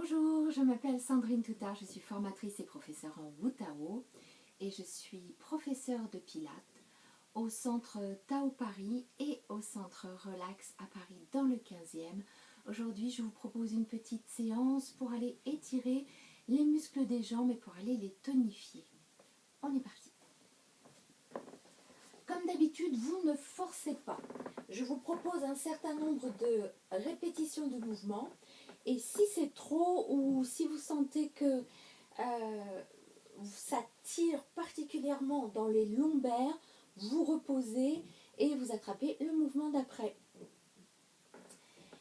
Bonjour, je m'appelle Sandrine Toutard, je suis formatrice et professeure en Wu Tao et je suis professeure de Pilates au centre Tao Paris et au centre Relax à Paris dans le 15e. Aujourd'hui, je vous propose une petite séance pour aller étirer les muscles des jambes et pour aller les tonifier. On est parti. Comme d'habitude, vous ne forcez pas. Je vous propose un certain nombre de répétitions de mouvements. Et si c'est trop ou si vous sentez que ça tire particulièrement dans les lombaires, vous reposez et vous attrapez le mouvement d'après.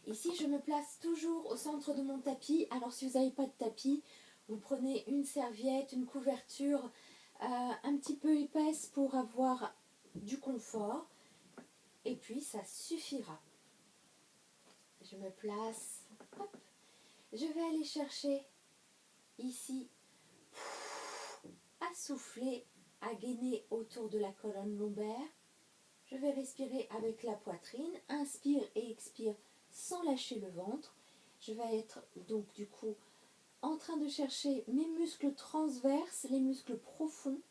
Ici, je me place toujours au centre de mon tapis. Alors, si vous n'avez pas de tapis, vous prenez une serviette, une couverture un petit peu épaisse pour avoir du confort. Et puis, ça suffira. Je me place. Hop. Je vais aller chercher ici à souffler, à gainer autour de la colonne lombaire. Je vais respirer avec la poitrine. Inspire et expire sans lâcher le ventre. Je vais être donc du coup en train de chercher mes muscles transverses, les muscles profonds,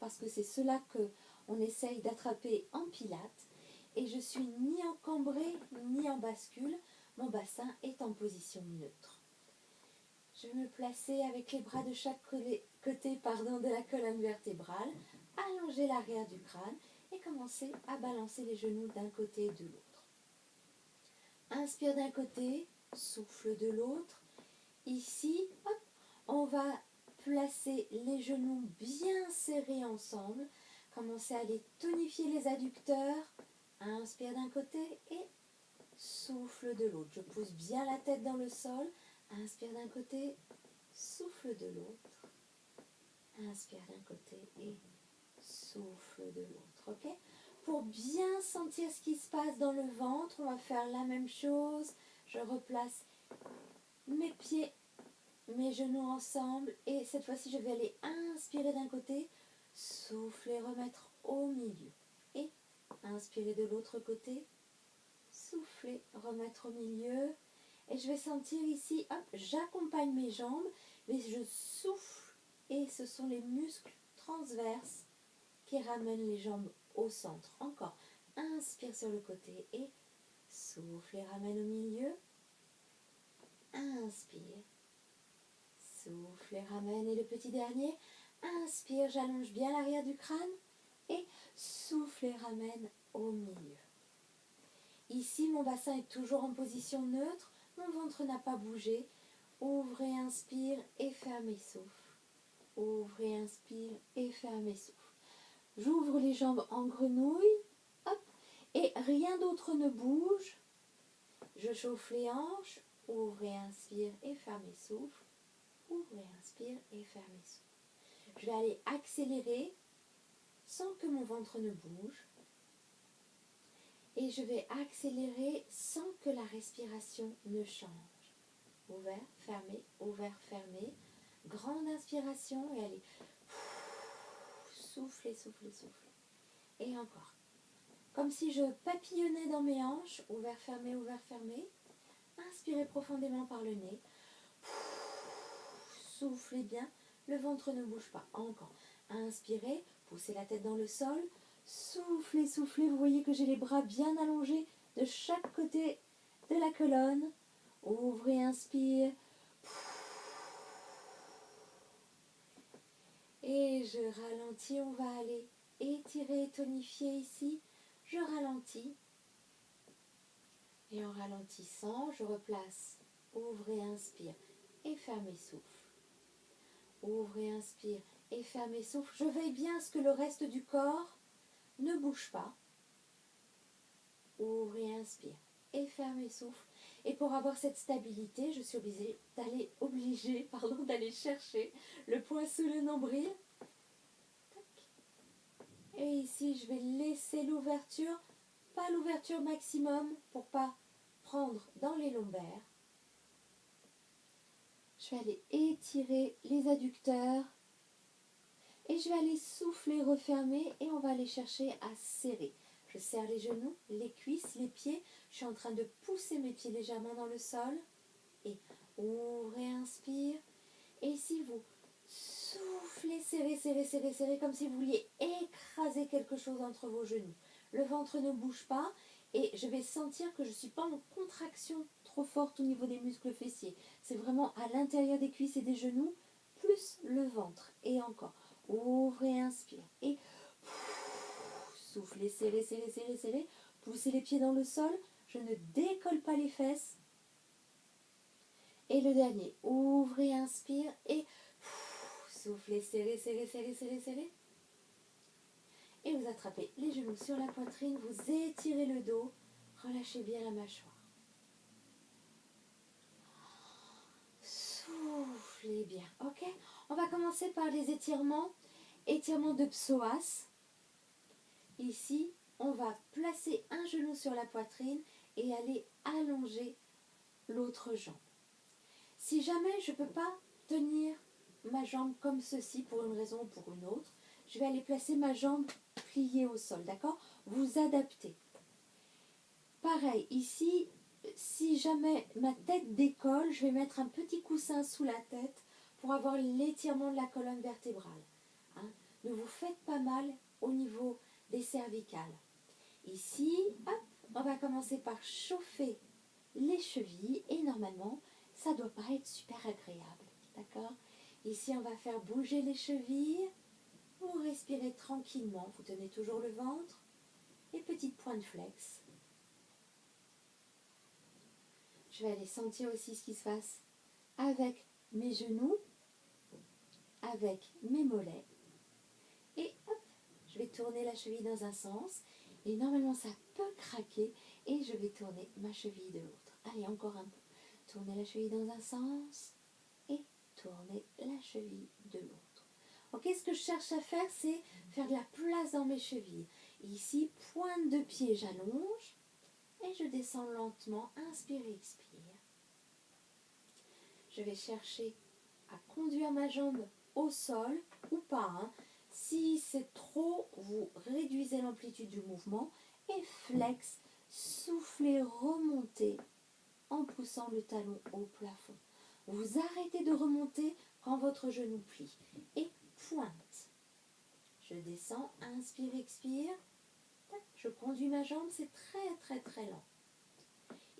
parce que c'est cela qu'on essaye d'attraper en pilates. Et je suis ni en cambré ni en bascule. Mon bassin est en position neutre. Je vais me placer avec les bras de chaque côté de la colonne vertébrale, allonger l'arrière du crâne et commencer à balancer les genoux d'un côté et de l'autre. Inspire d'un côté, souffle de l'autre. Ici, hop, on va placer les genoux bien serrés ensemble, commencer à les tonifier les adducteurs. Inspire d'un côté et souffle de l'autre. Je pousse bien la tête dans le sol. Inspire d'un côté, souffle de l'autre. Inspire d'un côté et souffle de l'autre. Ok ? Pour bien sentir ce qui se passe dans le ventre, on va faire la même chose. Je replace mes pieds, mes genoux ensemble. Et cette fois-ci, je vais aller inspirer d'un côté, souffler, remettre au milieu. Et inspirer de l'autre côté, souffler, remettre au milieu. Et je vais sentir ici, hop, j'accompagne mes jambes, mais je souffle et ce sont les muscles transverses qui ramènent les jambes au centre. Encore, inspire sur le côté et souffle et ramène au milieu. Inspire, souffle et ramène. Et le petit dernier, inspire, j'allonge bien l'arrière du crâne et souffle et ramène au milieu. Ici, mon bassin est toujours en position neutre. Mon ventre n'a pas bougé. Ouvrez, inspire et fermez, souffle. Ouvrez, inspire et fermez, souffle. J'ouvre les jambes en grenouille. Hop, et rien d'autre ne bouge. Je chauffe les hanches. Ouvrez, inspire et fermez, souffle. Ouvrez, inspire et fermez, souffle. Je vais aller accélérer sans que mon ventre ne bouge. Et je vais accélérer sans que la respiration ne change. Ouvert, fermé, ouvert, fermé. Grande inspiration et allez. Soufflez, soufflez, soufflez. Et encore. Comme si je papillonnais dans mes hanches. Ouvert, fermé, ouvert, fermé. Inspirez profondément par le nez. Soufflez bien. Le ventre ne bouge pas. Encore. Inspirez. Poussez la tête dans le sol. Soufflez, soufflez. Vous voyez que j'ai les bras bien allongés de chaque côté de la colonne. Ouvrez, inspire. Et je ralentis. On va aller étirer et tonifier ici. Je ralentis. Et en ralentissant, je replace. Ouvrez, inspire. Et fermez, souffle. Ouvrez, inspire. Et fermez, souffle. Je veille bien à ce que le reste du corps ne bouge pas. Ouvrez, inspire et fermez, souffle. Et pour avoir cette stabilité, je suis obligée d'aller chercher le poing sous le nombril. Et ici, je vais laisser l'ouverture, pas l'ouverture maximum pour pas prendre dans les lombaires. Je vais aller étirer les adducteurs. Et je vais aller souffler, refermer et on va aller chercher à serrer. Je serre les genoux, les cuisses, les pieds. Je suis en train de pousser mes pieds légèrement dans le sol. Et ouvrez, inspire. Et ici, vous soufflez, serrez, serrez, serrez, serrez, comme si vous vouliez écraser quelque chose entre vos genoux. Le ventre ne bouge pas et je vais sentir que je ne suis pas en contraction trop forte au niveau des muscles fessiers. C'est vraiment à l'intérieur des cuisses et des genoux, plus le ventre. Et encore, ouvrez, inspire. Et soufflez, serrez, serrez, serrez, serrez. Poussez les pieds dans le sol. Je ne décolle pas les fesses. Et le dernier, ouvrez, inspire et soufflez, serrez, serrez, serrez, serrez, serrez. Et vous attrapez les genoux sur la poitrine, vous étirez le dos, relâchez bien la mâchoire. Soufflez bien, ok? On va commencer par les étirements. Étirement de psoas. Ici, on va placer un genou sur la poitrine et aller allonger l'autre jambe. Si jamais je ne peux pas tenir ma jambe comme ceci pour une raison ou pour une autre, je vais aller placer ma jambe pliée au sol, d'accord? Vous adaptez. Pareil, ici, si jamais ma tête décolle, je vais mettre un petit coussin sous la tête pour avoir l'étirement de la colonne vertébrale. Hein? Ne vous faites pas mal au niveau des cervicales. Ici, hop, on va commencer par chauffer les chevilles et normalement, ça ne doit pas être super agréable, d'accord? Ici, on va faire bouger les chevilles. Vous respirez tranquillement, vous tenez toujours le ventre et petite pointe flex. Je vais aller sentir aussi ce qui se passe avec mes genoux, avec mes mollets. Et hop, je vais tourner la cheville dans un sens. Et normalement, ça peut craquer. Et je vais tourner ma cheville de l'autre. Allez, encore un peu. Tournez la cheville dans un sens. Et tournez la cheville de l'autre. Ok, ce que je cherche à faire, c'est faire de la place dans mes chevilles. Ici, pointe de pied, j'allonge. Et je descends lentement. Inspire, expire. Je vais chercher à conduire ma jambe au sol ou pas. Hein. Si c'est trop, vous réduisez l'amplitude du mouvement et flex, soufflez, remontez en poussant le talon au plafond. Vous arrêtez de remonter quand votre genou plie et pointe. Je descends, inspire, expire. Je conduis ma jambe, c'est très très très lent.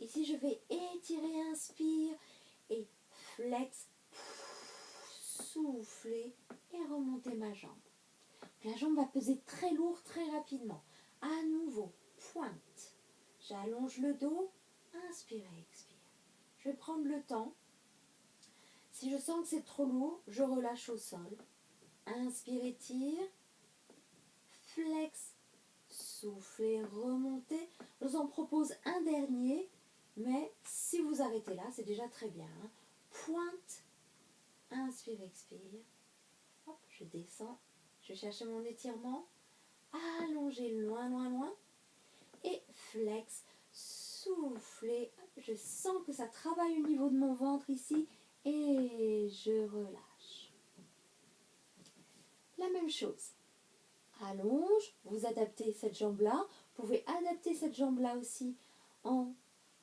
Ici, je vais étirer, inspire et flex, souffler et remonter ma jambe. La jambe va peser très lourd très rapidement. À nouveau, pointe. J'allonge le dos, inspire et expire. Je vais prendre le temps. Si je sens que c'est trop lourd, je relâche au sol. Inspire, étire. Flex, soufflez, remontez. Je vous en propose un dernier, mais si vous arrêtez là, c'est déjà très bien. Hein. Pointe, inspire, expire. Hop, je descends. Je cherche mon étirement. Allongez loin, loin, loin. Et flex, soufflez. Je sens que ça travaille au niveau de mon ventre ici. Et je relâche. La même chose. Allonge, vous adaptez cette jambe-là. Vous pouvez adapter cette jambe-là aussi en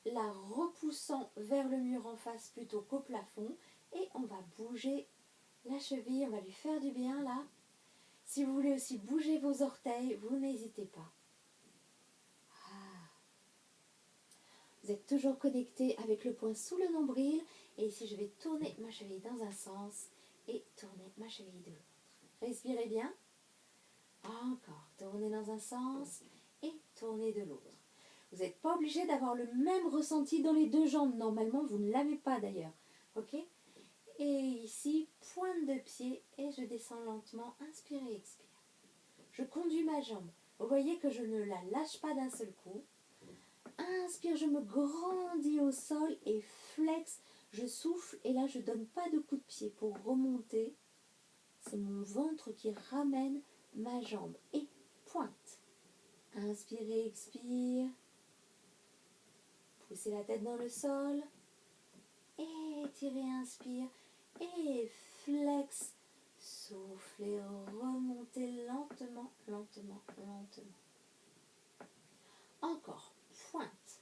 la repoussant vers le mur en face plutôt qu'au plafond. Et on va bouger la cheville, on va lui faire du bien là. Si vous voulez aussi bouger vos orteils, vous n'hésitez pas. Vous êtes toujours connecté avec le poing sous le nombril. Et ici, je vais tourner ma cheville dans un sens et tourner ma cheville de l'autre. Respirez bien. Encore. Tournez dans un sens et tournez de l'autre. Vous n'êtes pas obligé d'avoir le même ressenti dans les deux jambes. Normalement, vous ne l'avez pas d'ailleurs. Ok ? Et ici, pointe de pied et je descends lentement. Inspire et expire. Je conduis ma jambe. Vous voyez que je ne la lâche pas d'un seul coup. Inspire, je me grandis au sol et flex. Je souffle et là, je ne donne pas de coup de pied pour remonter. C'est mon ventre qui ramène ma jambe. Et pointe. Inspirez, expire. Poussez la tête dans le sol. Étirez, inspire. Et flex. Soufflez, remontez lentement, lentement, lentement. Encore. Pointe.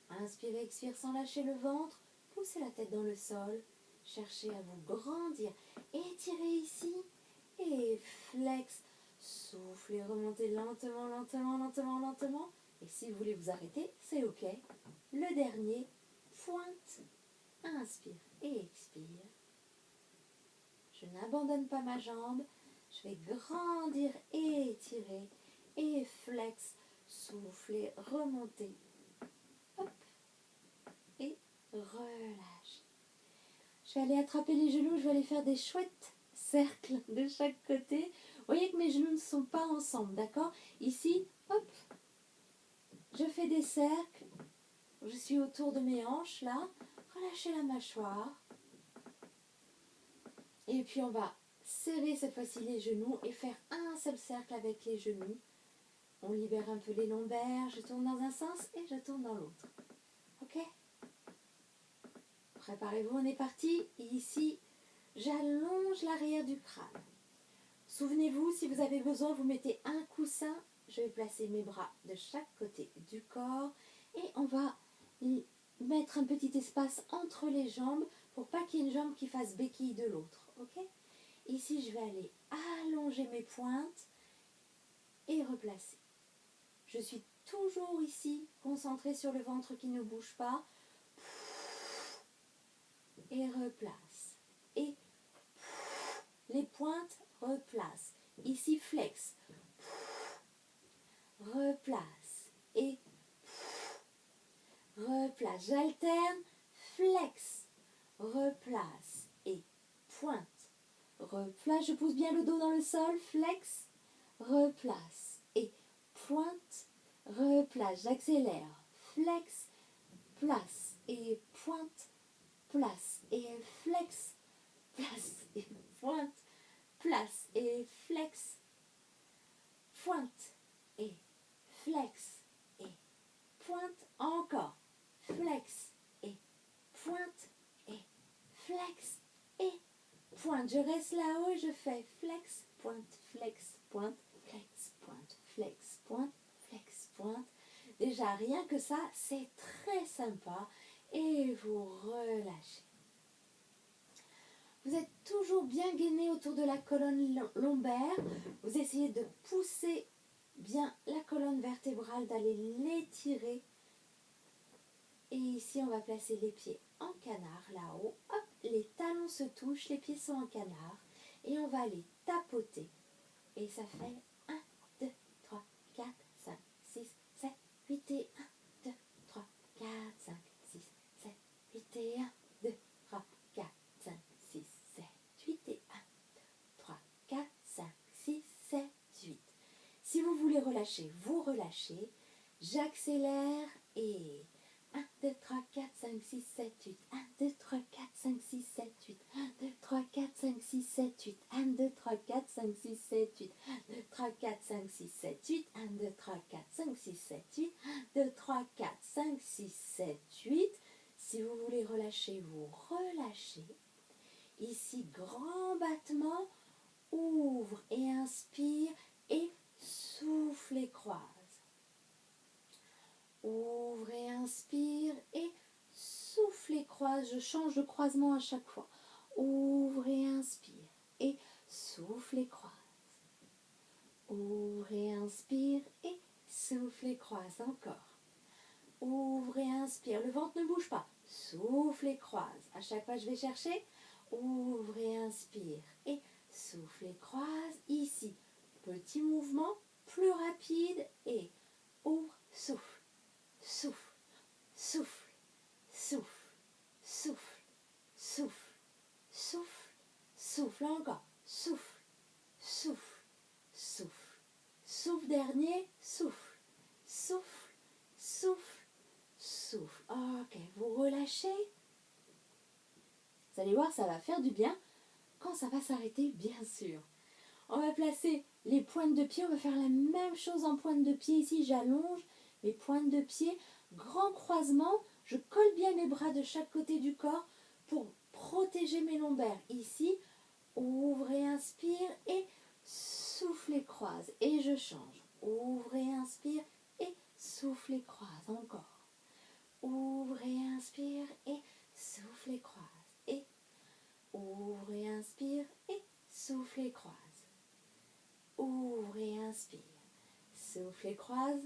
Inspirez, expire sans lâcher le ventre. Poussez la tête dans le sol. cherchez à vous grandir. Étirez ici et flex. Soufflez, remontez lentement, lentement, lentement, lentement. Et si vous voulez vous arrêter, c'est ok. Le dernier, pointe, inspire et expire. Je n'abandonne pas ma jambe. Je vais grandir et étirer. Et flex, soufflez, remontez. Hop. Et relâche. Je vais aller attraper les genoux. Je vais aller faire des chouettes cercles de chaque côté. Vous voyez que mes genoux ne sont pas ensemble, d'accord? Ici, hop. Je fais des cercles. Je suis autour de mes hanches, là. Relâchez la mâchoire. Et puis on va serrer cette fois-ci les genoux et faire un seul cercle avec les genoux. On libère un peu les lombaires. Je tourne dans un sens et je tourne dans l'autre. Ok? Préparez-vous, on est parti. Et ici, j'allonge l'arrière du crâne. Souvenez-vous, si vous avez besoin, vous mettez un coussin. Je vais placer mes bras de chaque côté du corps. Et on va mettre un petit espace entre les jambes pour pas qu'il y ait une jambe qui fasse béquille de l'autre. Ok? Ici, je vais aller allonger mes pointes et replacer. Je suis toujours ici, concentrée sur le ventre qui ne bouge pas. Et replace. Et les pointes, replace. Ici, flex. Replace. Et replace. J'alterne. Flex. Replace. Et pointe. Replace. Je pousse bien le dos dans le sol. Flex. Replace. Et pointe. Replace. J'accélère. Flex. Place. Et pointe. Place. Et flex. Place. Et pointe. Place. Et flex. Pointe. Et flex. Et pointe. Encore. Flex. Et pointe. Et flex. Et pointe. Je reste là-haut et je fais flex, pointe, flex, pointe, flex, pointe, flex, pointe, flex, pointe. Déjà, rien que ça, c'est très sympa. Et vous relâchez. Vous êtes toujours bien gainé autour de la colonne lombaire. Vous essayez de pousser bien la colonne vertébrale, d'aller l'étirer. Et ici, on va placer les pieds en canard, là-haut. Hop, les talons se touchent, les pieds sont en canard. Et on va aller tapoter. Et ça fait 1, 2, 3, 4, 5, 6, 7, 8 et 1, 2, 3, 4, 5, 6, 7, 8 et 1, 2, 3, 4, 5, 6, 7, 8 et 1, 2, 3, 4, 5, 6, 7, 8. Si vous voulez relâcher, vous relâchez. J'accélère et 1, 2, 3, 4, 5, 6, 7, 8. 1, 2, 3, 4, 5, 6, 7, 8. 1, 2, 3, 4, 5, 6, 7, 8. 1, 2, 3, 4, 5, 6, 7, 8. 1, 2, 3, 4, 5, 6, 7, 8. 1, 2, 3, 4, 5, 6, 7, 8. 1, 2, 3, 4, 5, 6, 7, 8. Si vous voulez relâcher, vous relâchez. Ici, grand battement. Ouvre et inspire et souffle et croise. Ouvre et inspire et souffle et croise. Je change de croisement à chaque fois. Ouvre et inspire et souffle et croise. Ouvre et inspire et souffle et croise. Encore. Ouvre et inspire. Le ventre ne bouge pas. Souffle et croise. À chaque fois, je vais chercher. Ouvre et inspire et souffle et croise. Ici, petit mouvement plus rapide et ouvre, souffle, souffle, souffle, souffle, souffle, souffle, souffle, souffle encore, souffle, souffle, souffle, souffle dernier, souffle, souffle, souffle, souffle. Ok, vous relâchez. Vous allez voir, ça va faire du bien quand ça va s'arrêter, bien sûr. On va placer les pointes de pied. On va faire la même chose en pointe de pied. Ici, j'allonge mes pointes de pied. Grand croisement. Je colle bien mes bras de chaque côté du corps pour protéger mes lombaires. Ici, ouvre et inspire et souffle et croise. Et je change. Ouvre et inspire et souffle et croise. Encore. Ouvre et inspire et souffle et croise. Et Ouvre et inspire et souffle et croise. Ouvre et inspire. Souffle et croise.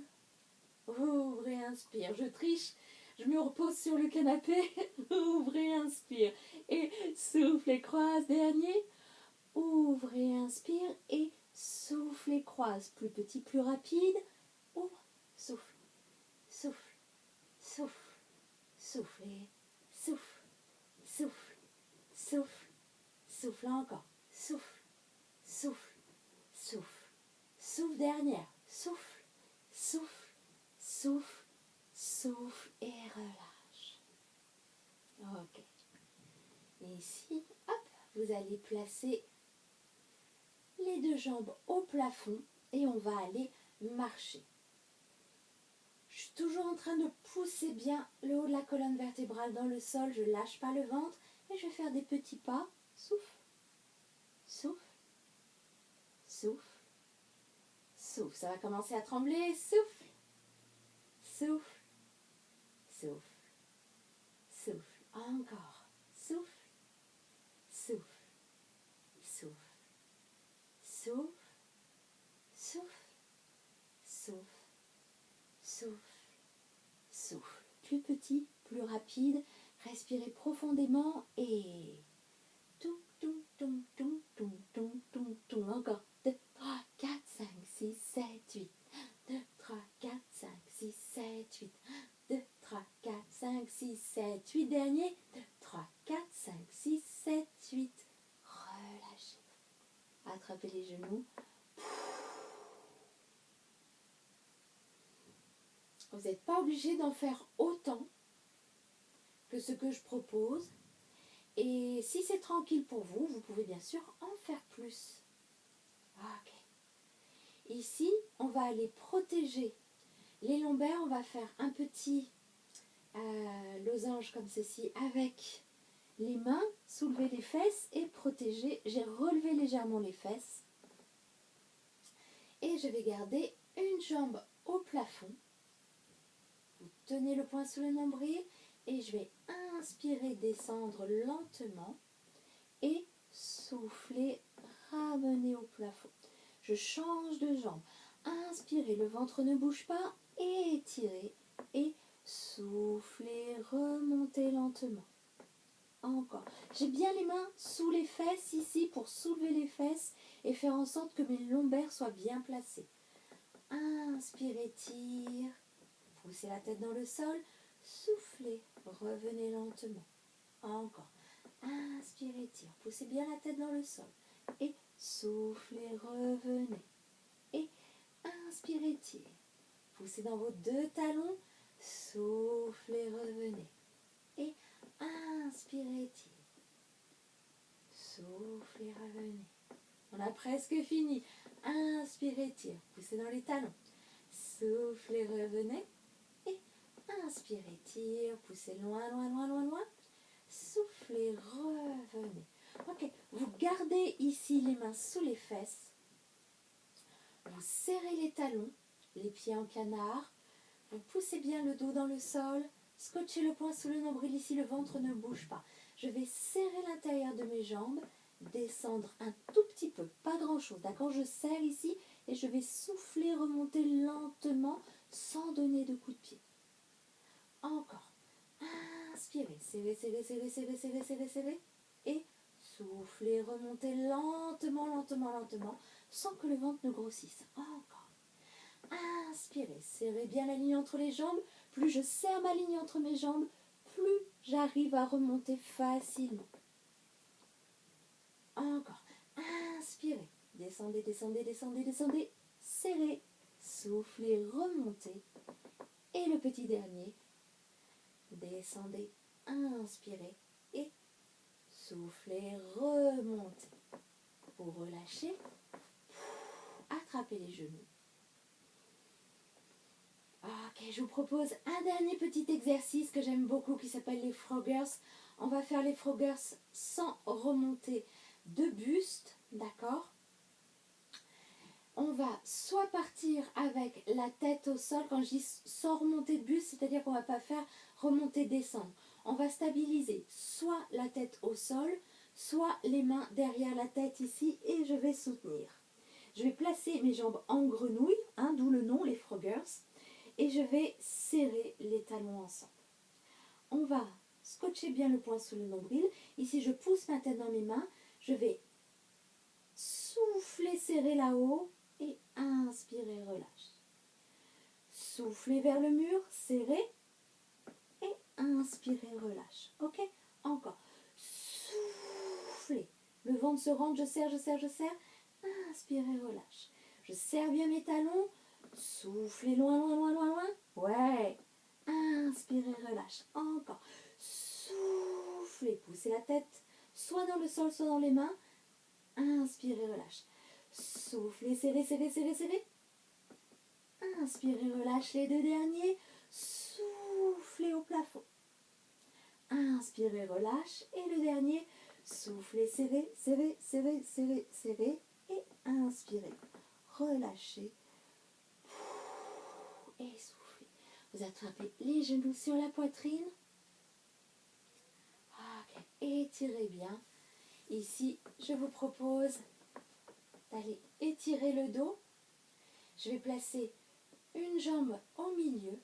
Ouvre et inspire. Je triche. Je me repose sur le canapé. Ouvre et inspire. Et souffle et croise. Dernier. Ouvre et inspire. Et souffle et croise. Plus petit, plus rapide. Ouvre. Souffle. Souffle. Souffle. Souffle. Et souffle. Souffle. Souffle. Souffle encore. Souffle. Souffle. Souffle. Souffle dernière. Souffle. Souffle. Souffle. Souffle et relâche. Ok. Et ici, hop, vous allez placer les deux jambes au plafond et on va aller marcher. Je suis toujours en train de pousser bien le haut de la colonne vertébrale dans le sol. Je ne lâche pas le ventre et je vais faire des petits pas. Souffle. Souffle. Souffle. Souffle. Ça va commencer à trembler. Souffle. Souffle. Souffle. Souffle. Encore. Souffle. Souffle. Souffle. Souffle. Souffle. Souffle. Souffle. Souffle. Plus petit, plus rapide. Respirez profondément et... Toum, toum, toum, toum, toum, toum, toum, toum. Encore. 2, 3, 4, 5, 6, 7, 8. 2, 3, 4, 5, 6, 7, 8. 2, 3, 4, 5, 6, 7, 8. Dernier. 2, 3, 4, 5, 6, 7, 8. Relâchez. Attrapez les genoux. Vous n'êtes pas obligé d'en faire autant que ce que je propose. Et si c'est tranquille pour vous, vous pouvez bien sûr en faire plus. Ok. Ici, on va aller protéger les lombaires. On va faire un petit losange comme ceci avec les mains, soulever les fesses et protéger. J'ai relevé légèrement les fesses. Et je vais garder une jambe au plafond. Vous tenez le poing sous le nombril et je vais inspirer, descendre lentement et souffler, ramener au plafond. Je change de jambe. Inspirez, le ventre ne bouge pas, étirez et soufflez, remontez lentement. Encore. J'ai bien les mains sous les fesses ici pour soulever les fesses et faire en sorte que mes lombaires soient bien placés. Inspirez, tire. Poussez la tête dans le sol. Soufflez, revenez lentement. Encore. Inspirez, tire. Poussez bien la tête dans le sol. Et soufflez, revenez. Et inspirez, tire. Poussez dans vos deux talons. Soufflez, revenez. Et inspirez, tire. Soufflez, revenez. On a presque fini. Inspirez, tire. Poussez dans les talons. Soufflez, revenez. Et inspirez, tire. Poussez loin, loin, loin, loin, loin. Soufflez, revenez. Ok, vous gardez ici les mains sous les fesses. Vous serrez les talons, les pieds en canard. Vous poussez bien le dos dans le sol. Scotchez le poing sous le nombril ici, le ventre ne bouge pas. Je vais serrer l'intérieur de mes jambes, descendre un tout petit peu, pas grand chose, d'accord? Je serre ici et je vais souffler, remonter lentement sans donner de coup de pied. Encore. Inspirez, serrez, serrez, serrez, serrez, serrez, serrez, serrez. Et soufflez, remontez lentement, lentement, lentement, sans que le ventre ne grossisse. Encore. Inspirez, serrez bien la ligne entre les jambes. Plus je serre ma ligne entre mes jambes, plus j'arrive à remonter facilement. Encore. Inspirez, descendez, descendez, descendez, descendez. Serrez, soufflez, remontez. Et le petit dernier. Descendez, inspirez et soufflez, remontez. Pour relâcher, attrapez les genoux. Ok, je vous propose un dernier petit exercice que j'aime beaucoup qui s'appelle les Froggers. On va faire les Froggers sans remonter de buste, d'accord? On va soit partir avec la tête au sol, quand je dis sans remonter de buste, c'est-à-dire qu'on ne va pas faire remonter, descendre. On va stabiliser soit la tête au sol, soit les mains derrière la tête ici et je vais soutenir. Je vais placer mes jambes en grenouille, hein, d'où le nom, les Froggers, et je vais serrer les talons ensemble. On va scotcher bien le poing sous le nombril. Ici, je pousse ma tête dans mes mains. Je vais souffler, serrer là-haut et inspirer, relâche. Souffler vers le mur, serrer et inspirer, relâche. Ok? Encore. Souffler. Le ventre se rentre, je serre, je serre, je serre. Inspirez, relâche. Je serre bien mes talons. Soufflez loin, loin, loin, loin, loin. Ouais. Inspirez, relâche. Encore. Soufflez, poussez la tête soit dans le sol, soit dans les mains. Inspirez, relâche. Soufflez, serrez, serrez, serrez, serrez. Inspirez, relâche les deux derniers. Soufflez au plafond. Inspirez, relâche. Et le dernier, soufflez, serrez, serrez, serrez, serrez, serrez. Et inspirez, relâchez. Et soufflez. Vous attrapez les genoux sur la poitrine. Ok, étirez bien. Ici, je vous propose d'aller étirer le dos. Je vais placer une jambe au milieu.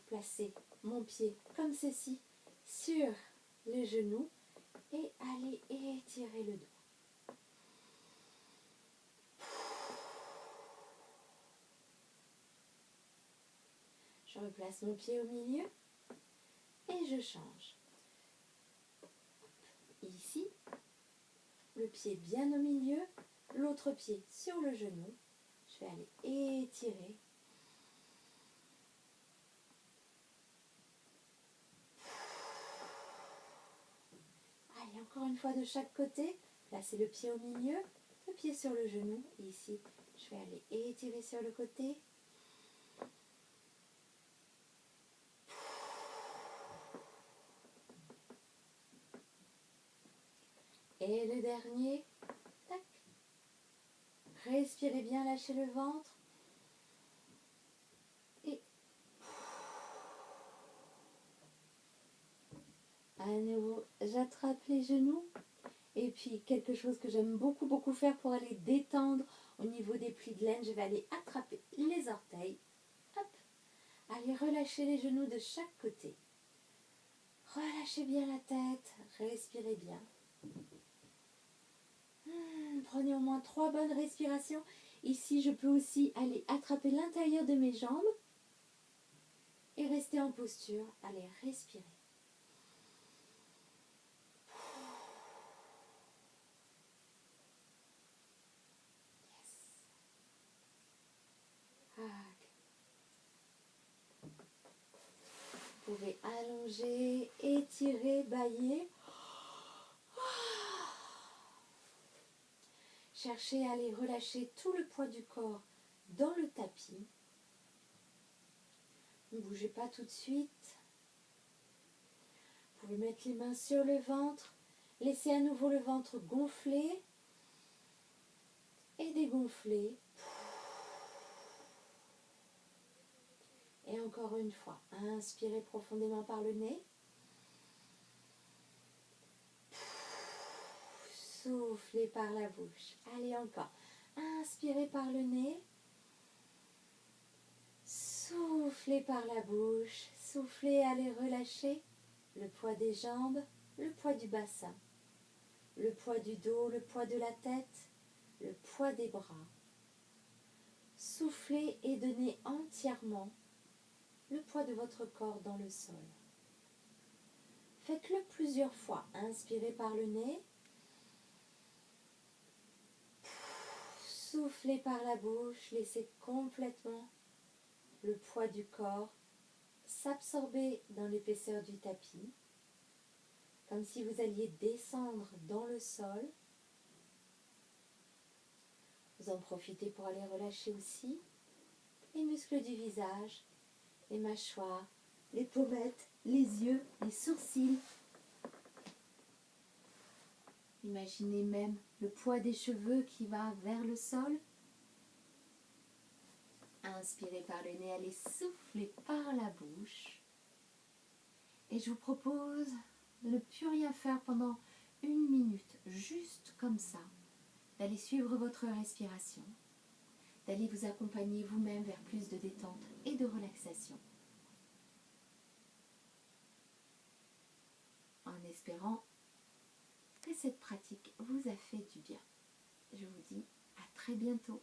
Placer mon pied comme ceci sur le genou et aller étirer le dos. Je replace mon pied au milieu et je change. Ici, le pied bien au milieu, l'autre pied sur le genou. Je vais aller étirer. Allez, encore une fois de chaque côté. Placez le pied au milieu, le pied sur le genou. Et ici, je vais aller étirer sur le côté. Et le dernier. Tac. Respirez bien, lâchez le ventre. Et à nouveau, j'attrape les genoux. Et puis, quelque chose que j'aime beaucoup, beaucoup faire pour aller détendre au niveau des plis de laine, je vais aller attraper les orteils. Hop. Allez, relâchez les genoux de chaque côté. Relâchez bien la tête. Respirez bien. Prenez au moins 3 bonnes respirations. Ici, je peux aussi aller attraper l'intérieur de mes jambes et rester en posture. Allez, respirez. Vous pouvez allonger, étirer, bâiller. Cherchez à aller relâcher tout le poids du corps dans le tapis. Ne bougez pas tout de suite. Vous pouvez mettre les mains sur le ventre. Laissez à nouveau le ventre gonfler et dégonfler. Et encore une fois, inspirez profondément par le nez. Soufflez par la bouche. Allez encore. Inspirez par le nez. Soufflez par la bouche. Soufflez, allez relâcher le poids des jambes, le poids du bassin, le poids du dos, le poids de la tête, le poids des bras. Soufflez et donnez entièrement le poids de votre corps dans le sol. Faites-le plusieurs fois. Inspirez par le nez. Soufflez par la bouche. Laissez complètement le poids du corps s'absorber dans l'épaisseur du tapis, comme si vous alliez descendre dans le sol. Vous en profitez pour aller relâcher aussi les muscles du visage, les mâchoires, les pommettes, les yeux, les sourcils. Imaginez même le poids des cheveux qui va vers le sol. Inspirez par le nez, allez souffler par la bouche. Et je vous propose de ne plus rien faire pendant 1 minute, juste comme ça, d'aller suivre votre respiration, d'aller vous accompagner vous-même vers plus de détente et de relaxation. En espérant que cette pratique vous a fait du bien. Je vous dis à très bientôt.